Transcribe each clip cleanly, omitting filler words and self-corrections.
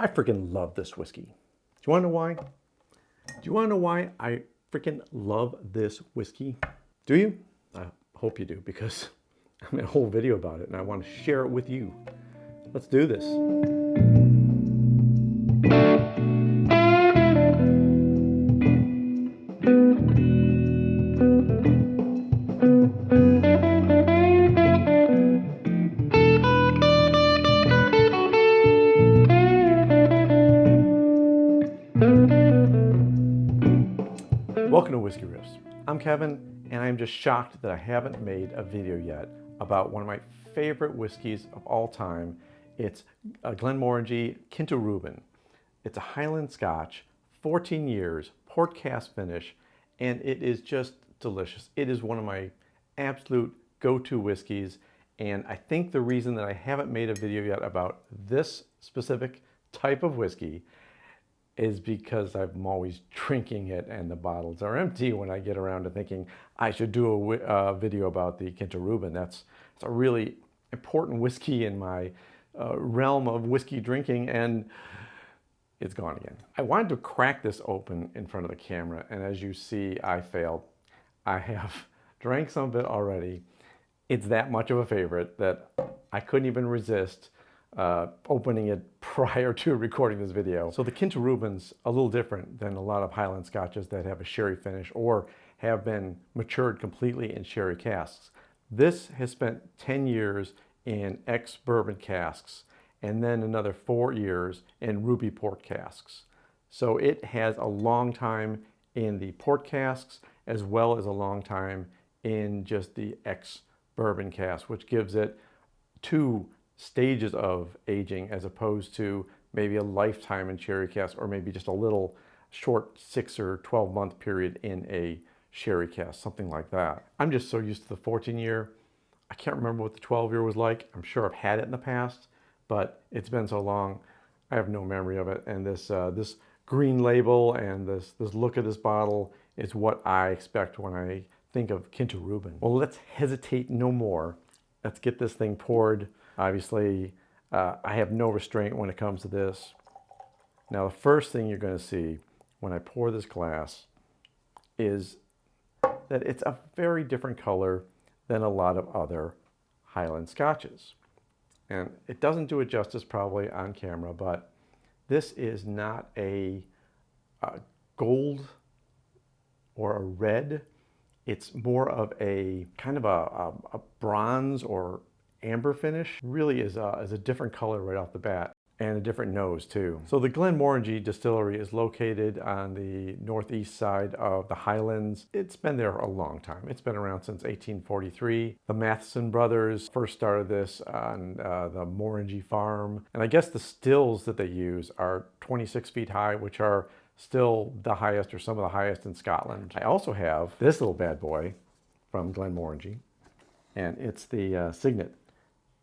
I freaking love this whiskey. Do you want to know why? Do you want to know why I freaking love this whiskey? Do you? I hope you do, because I made a whole video about it and I want to share it with you. Let's do this. Welcome to Whisky Riffs. I'm Kevin, and I'm just shocked that I haven't made a video yet about one of my favorite whiskeys of all time. It's a Glenmorangie Quinta Ruban. It's a Highland Scotch, 14 years, port cask finish, and it is just delicious. It is one of my absolute go-to whiskeys, and I think the reason that I haven't made a video yet about this specific type of whiskey is because I'm always drinking it and the bottles are empty when I get around to thinking I should do a video about the Quinta Ruban. It's a really important whiskey in my realm of whiskey drinking, and it's gone again. I wanted to crack this open in front of the camera, and as you see, I failed. I have drank some of it already. It's that much of a favorite that I couldn't even resist opening it prior to recording this video. So the Quinta Ruban's a little different than a lot of Highland Scotches that have a sherry finish or have been matured completely in sherry casks. This has spent 10 years in ex-bourbon casks and then another 4 years in ruby port casks. So it has a long time in the port casks as well as a long time in just the ex-bourbon cask, which gives it 2 stages of aging as opposed to maybe a lifetime in sherry cask or maybe just a little short 6 or 12 month period in a sherry cask, something like that. I'm just so used to the 14 year. I can't remember what the 12 year was like. I'm sure I've had it in the past, but it's been so long, I have no memory of it. And this this green label and this look of this bottle is what I expect when I think of Quinta Ruban. Well, let's hesitate no more. Let's get this thing poured. Obviously, I have no restraint when it comes to this. Now, the first thing you're going to see when I pour this glass is that it's a very different color than a lot of other Highland Scotches. And it doesn't do it justice probably on camera, but this is not a gold or a red. It's more of a kind of a bronze or amber finish. Really is a different color right off the bat, and a different nose too. So the Glenmorangie Distillery is located on the northeast side of the Highlands. It's been there a long time. It's been around since 1843. The Matheson brothers first started this on the Morangie farm, and I guess the stills that they use are 26 feet high, which are still the highest or some of the highest in Scotland. I also have this little bad boy from Glenmorangie, and it's the Signet.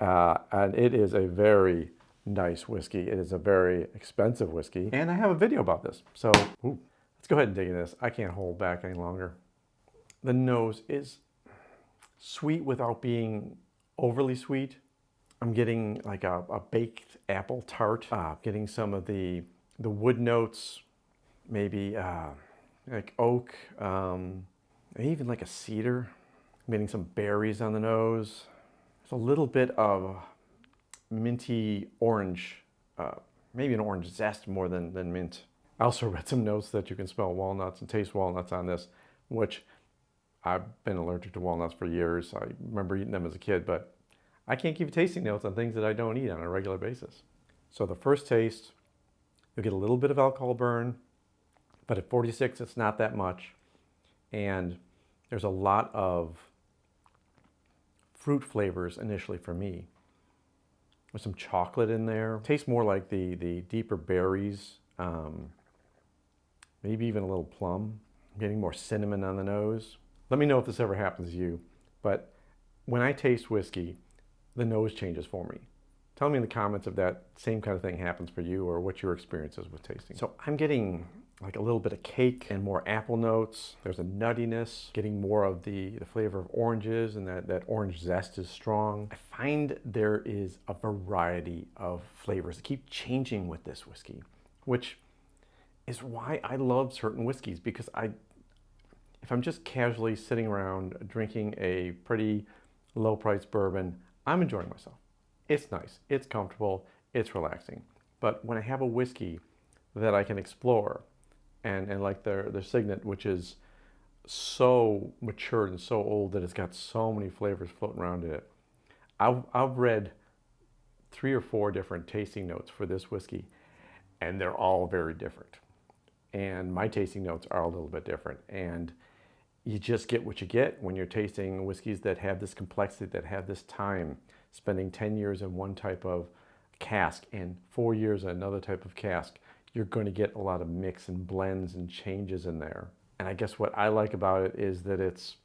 And it is a very nice whiskey. It is a very expensive whiskey. And I have a video about this. So let's go ahead and dig in this. I can't hold back any longer. The nose is sweet without being overly sweet. I'm getting like a baked apple tart. Getting some of the wood notes, maybe like oak, even like a cedar. I'm getting some berries on the nose. A little bit of minty orange, maybe an orange zest more than mint. I also read some notes that you can smell walnuts and taste walnuts on this, which I've been allergic to walnuts for years. I remember eating them as a kid, but I can't keep tasting notes on things that I don't eat on a regular basis. So the first taste, you'll get a little bit of alcohol burn, but at 46, it's not that much. And there's a lot of fruit flavors initially for me. There's some chocolate in there. Tastes more like the deeper berries, maybe even a little plum. I'm getting more cinnamon on the nose. Let me know if this ever happens to you, but when I taste whiskey, the nose changes for me Tell me in the comments if that same kind of thing happens for you or what your experience is with tasting. So I'm getting like a little bit of cake and more apple notes. There's a nuttiness, getting more of the flavor of oranges, and that orange zest is strong. I find there is a variety of flavors that keep changing with this whiskey, which is why I love certain whiskeys, because if I'm just casually sitting around drinking a pretty low price bourbon, I'm enjoying myself. It's nice, it's comfortable, it's relaxing. But when I have a whiskey that I can explore, and like their Signet, which is so matured and so old that it's got so many flavors floating around in it. I've read 3 or 4 different tasting notes for this whiskey, and they're all very different. And my tasting notes are a little bit different. And you just get what you get when you're tasting whiskeys that have this complexity, that have this time, spending 10 years in one type of cask and 4 years in another type of cask. You're going to get a lot of mix and blends and changes in there. And I guess what I like about it is that it's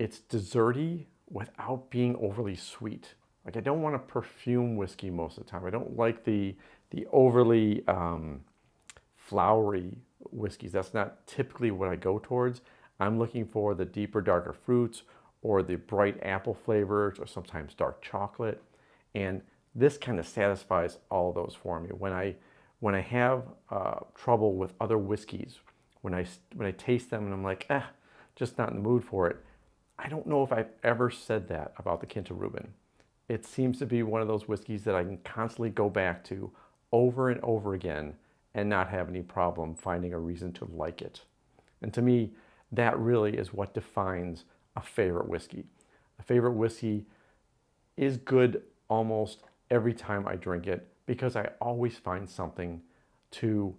desserty without being overly sweet. Like, I don't want a perfume whiskey most of the time. I don't like the overly flowery whiskeys. That's not typically what I go towards. I'm looking for the deeper, darker fruits, or the bright apple flavors, or sometimes dark chocolate. And this kind of satisfies all of those for me. When I have trouble with other whiskeys, when I taste them and I'm like, just not in the mood for it, I don't know if I've ever said that about the Quinta Ruban. It seems to be one of those whiskeys that I can constantly go back to over and over again and not have any problem finding a reason to like it. And to me, that really is what defines a favorite whiskey. A favorite whiskey is good almost every time I drink it, because I always find something to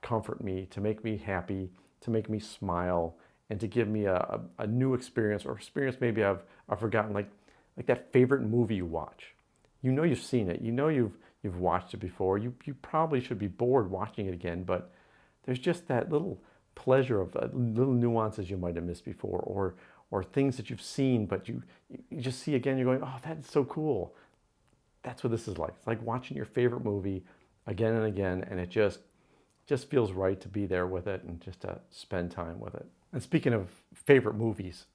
comfort me, to make me happy, to make me smile, and to give me a new experience, or experience maybe I've forgotten, like that favorite movie you watch. You know you've seen it, you know you've watched it before, you probably should be bored watching it again, but there's just that little pleasure of little nuances you might have missed before, or things that you've seen but you just see again, you're going, oh, that's so cool. That's what this is like. It's like watching your favorite movie again and again, and it just feels right to be there with it and just to spend time with it. And speaking of favorite movies,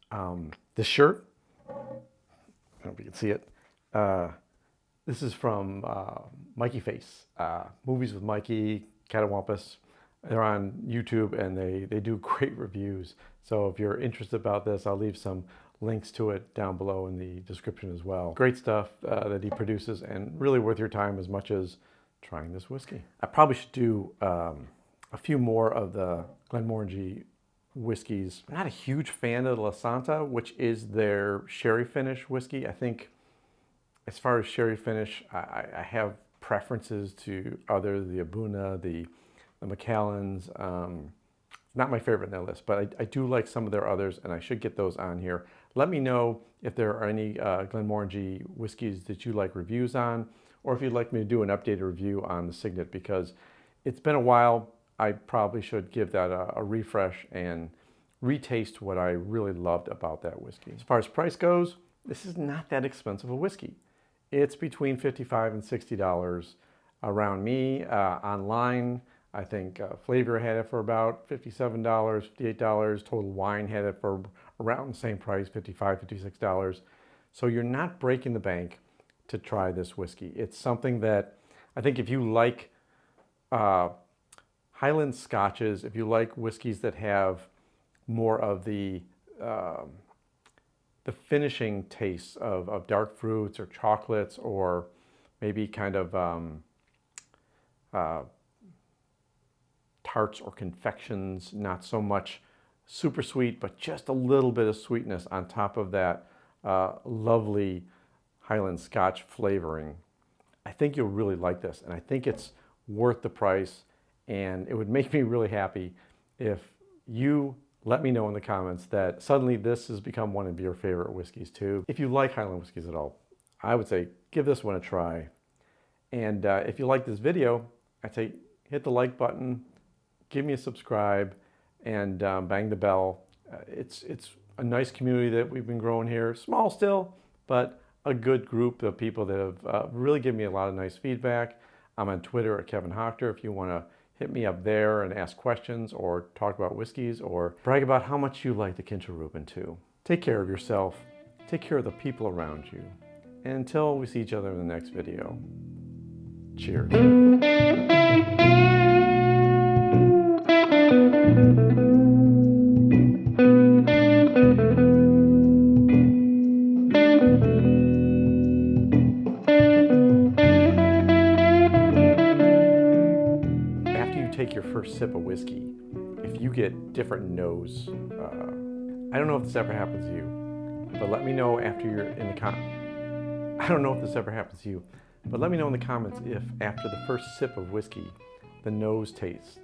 this shirt, I don't know if you can see it. This is from Mikey Face, Movies with Mikey, Catawampus. They're on YouTube, and they do great reviews. So if you're interested about this, I'll leave some links to it down below in the description as well. Great stuff that he produces, and really worth your time as much as trying this whiskey. I probably should do a few more of the Glenmorangie whiskeys. I'm not a huge fan of the La Santa, which is their sherry finish whiskey. I think as far as sherry finish, I have preferences to the Abuna, the Macallans. Not my favorite in their list, but I do like some of their others, and I should get those on here. Let me know if there are any Glenmorangie whiskeys that you like reviews on, or if you'd like me to do an updated review on the Signet, because it's been a while. I probably should give that a refresh and retaste what I really loved about that whiskey. As far as price goes, this is not that expensive a whiskey. It's between $55 and $60 around me. Online, I think Flavor had it for about $57, $58. Total Wine had it for around the same price, $55, $56. So you're not breaking the bank to try this whiskey. It's something that I think if you like Highland Scotches, if you like whiskeys that have more of the finishing tastes of dark fruits or chocolates, or maybe kind of tarts or confections, not so much super sweet, but just a little bit of sweetness on top of that lovely Highland Scotch flavoring. I think you'll really like this, and I think it's worth the price, and it would make me really happy if you let me know in the comments that suddenly this has become one of your favorite whiskeys too. If you like Highland whiskeys at all, I would say give this one a try. And if you like this video, I'd say hit the like button, give me a subscribe, and bang the bell. It's a nice community that we've been growing here. Small still, but a good group of people that have really given me a lot of nice feedback. I'm on Twitter at Kevin Hochter if you want to hit me up there and ask questions or talk about whiskeys or brag about how much you like the Quinta Ruban too. Take care of yourself, take care of the people around you, and until we see each other in the next video, cheers. Take your first sip of whiskey, if you get different nose, I don't know if this ever happens to you, but let me know after you're in the I don't know if this ever happens to you, but let me know in the comments if after the first sip of whiskey, the nose tastes